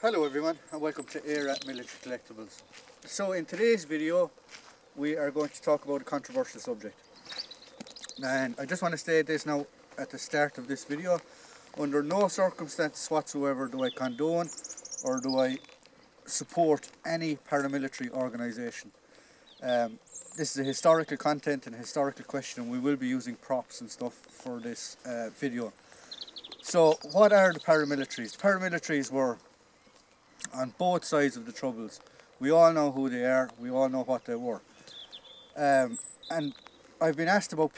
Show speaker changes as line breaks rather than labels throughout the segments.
Hello everyone and welcome to ARAT Military Collectibles. So in today's video we are going to talk about a controversial subject, and I just want to state this now at the start of this video. Under no circumstances whatsoever do I condone or do I support any paramilitary organisation. This is a historical content and a historical question, and we will be using props and stuff for this video. So what are the paramilitaries? The paramilitaries were on both sides of the Troubles. We all know who they are, we all know what they were. And I've been asked about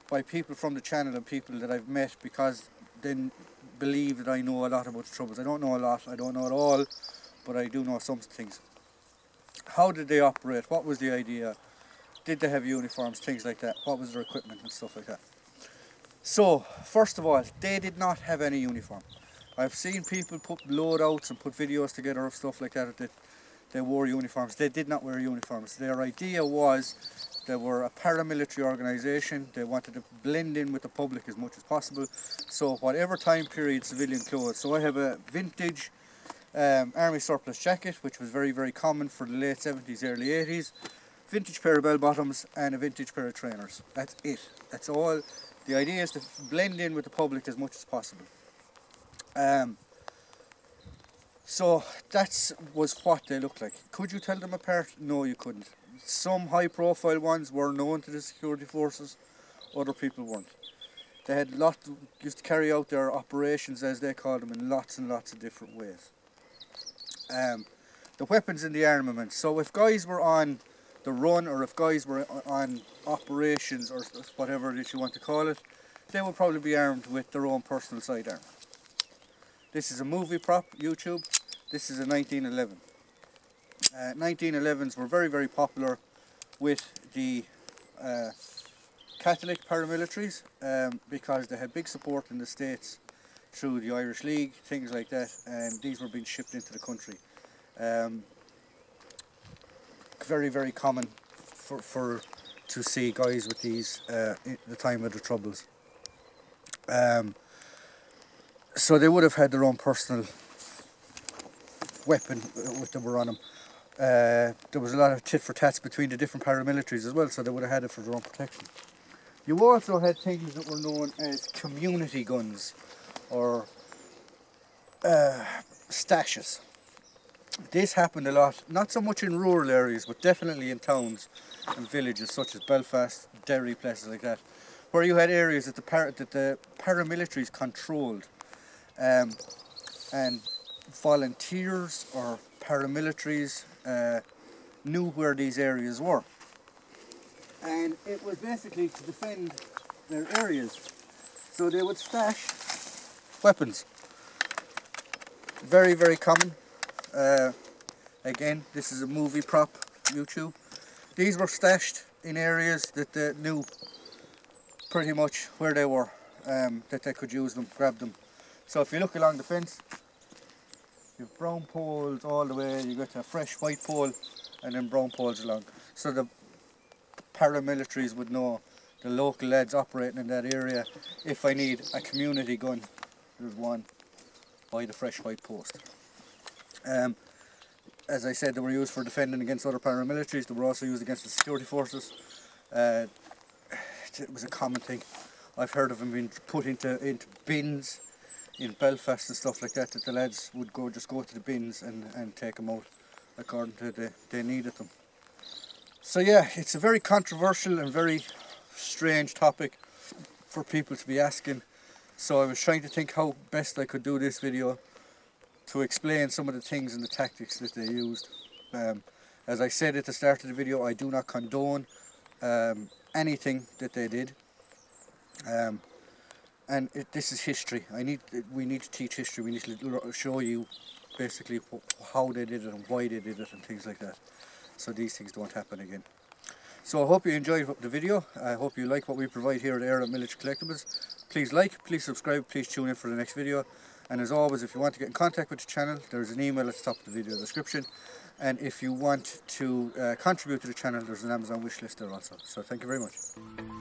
by people from the channel and people that I've met, because they believe that I know a lot about the Troubles. I don't know a lot, I don't know it all, but I do know some things. How did they operate? What was the idea? Did they have uniforms? Things like that. What was their equipment and stuff like that? So, first of all, they did not have any uniform. I've seen people put loadouts and put videos together of stuff like that they wore uniforms. They did not wear uniforms. Their idea was they were a paramilitary organisation. They wanted to blend in with the public as much as possible. So whatever time period, civilian clothes. So I have a vintage army surplus jacket, which was very, very common for the late 70s, early 80s. Vintage pair of bell bottoms and a vintage pair of trainers. That's it. That's all. The idea is to blend in with the public as much as possible. So that was what they looked like. Could you tell them apart? No, you couldn't. Some high profile ones were known to the security forces, other people weren't. They had used to carry out their operations, as they called them, in lots and lots of different ways. The weapons and the armament. So if guys were on the run, or if guys were on operations, or whatever that you want to call it, they would probably be armed with their own personal sidearm. This is a movie prop, YouTube. This is a 1911. 1911s were very, very popular with the Catholic paramilitaries, because they had big support in the States through the Irish League, things like that, and these were being shipped into the country. Very, very common to see guys with these at the time of the Troubles. So they would have had their own personal weapon that were on them. There was a lot of tit for tats between the different paramilitaries as well, so they would have had it for their own protection. You also had things that were known as community guns, or stashes. This happened a lot, not so much in rural areas, but definitely in towns and villages such as Belfast, Derry, places like that, where you had areas that the paramilitaries controlled. And volunteers or paramilitaries knew where these areas were, and it was basically to defend their areas. So they would stash weapons. Very, very common. Again, this is a movie prop, YouTube. These were stashed in areas that they knew pretty much where they were, that they could use them, grab them. So if you look along the fence, you have brown poles all the way, you get a fresh white pole and then brown poles along. So the paramilitaries would know, the local lads operating in that area, if I need a community gun, there's one by the fresh white post. As I said, they were used for defending against other paramilitaries. They were also used against the security forces. It was a common thing. I've heard of them being put into bins in Belfast and stuff like that the lads would just go to the bins and take them out according to they needed them. So yeah, it's a very controversial and very strange topic for people to be asking. So I was trying to think how best I could do this video to explain some of the things and the tactics that they used. As I said at the start of the video, I do not condone anything that they did. And this is history. We need to teach history. We need to show you basically how they did it and why they did it and things like that, so these things don't happen again. So I hope you enjoyed the video. I hope you like what we provide here at ARAT Military Collectibles. Please like, please subscribe, please tune in for the next video. And as always, if you want to get in contact with the channel, there's an email at the top of the video description. And if you want to contribute to the channel, there's an Amazon wish list there also. So thank you very much.